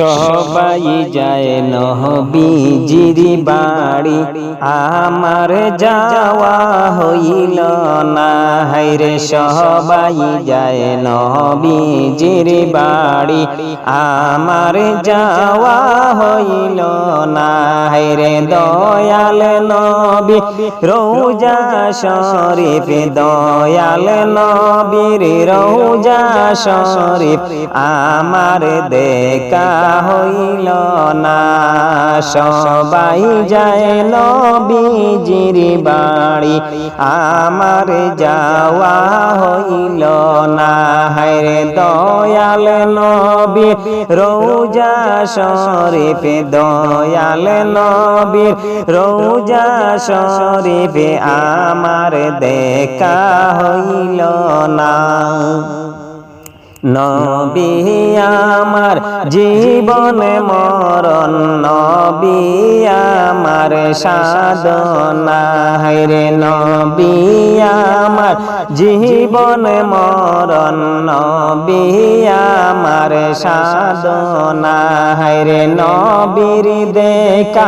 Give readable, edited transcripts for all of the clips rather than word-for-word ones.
সবাই যায় নবীজির বাড়ি, আমার যাওয়া হইল না। হায়রে সবাই যায় নবীজির বাড়ি, আমার যাওয়া হইল না। হায়রে দয়াল নবী রওজা শরীফ, দয়াল নবীর রওজা শরীফ আমার দেখা হইল না। সবাই যায় নবীজির বাড়ি, আমার যাওয়া হইল না। হায়রে দয়াল নবী রওজা শরীফ, দয়াল নবীর রওজা শরীফ আমার দেখা হইল না। নবী আমার জীবন মরণ, নবী আমার সাধনা। হায়রে নবী আমার জীবন মরণ, নবী আমার সাধনা। হায়রে নবীর দেখা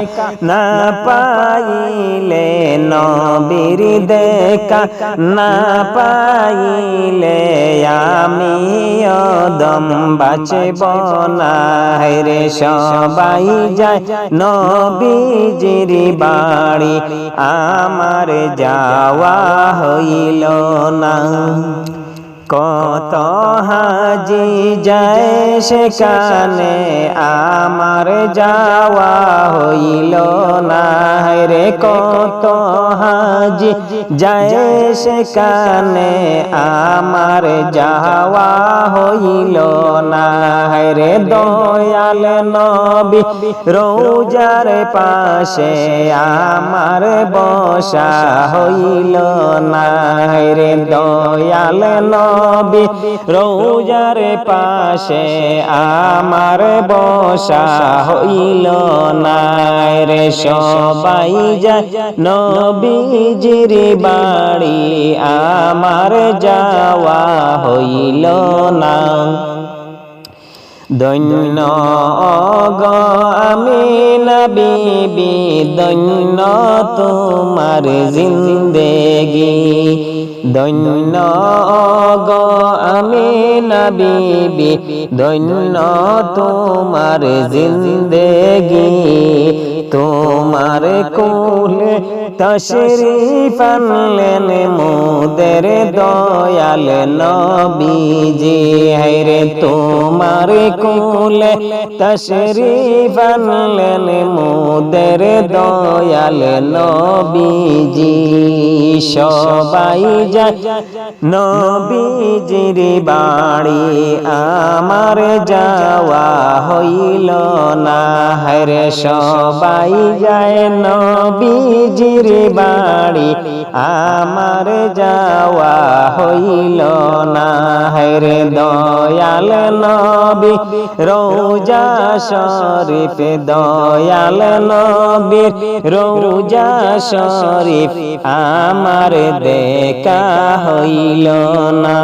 না পাইলে, নবীর দেখা না পাইলে আমি দম বাঁচব না। হায়রে সবাই যায় নবীজির বাড়ি, আমার যাওয়া হইল না। কত হাজি যায় সেখানে, আমার যাওয়া হইল না। হায়রে কত হাজি যায় সেখানে, আমার যাওয়া হইল না। হায়রে দয়াল নবী রওজার পাশে আমার বসা হইল না। হায়রে দয়াল নবী রওজার পাশে আমার বসা হইল না। রে সবাই যায় নবীজির বাড়ি, আমার যাওয়া হইল না। ধন্য গো আমিনা বিবি, ধন্য তোমার জিন্দেগি। ধন্য গো আমিনা বিবি, ধন্য তোমার জিন্দেগি। তোমার কোলে তশরিফ আনলেন মোদের দয়াল নবীজি। হায়রে তোমার কোলে তশরিফ আনলেন মোদের দয়াল নবীজি। সবাই যায় নবীজির বাড়ি, আমার যাওয়া হইল না। হায়রে সবাই যায় নবীজির বাড়ি, আমার যাওয়া হইল না। হায়রে দয়াল নবী রওজা শরীফ, দয়াল নবীর রওজা শরীফ আমার দেখা হইল না।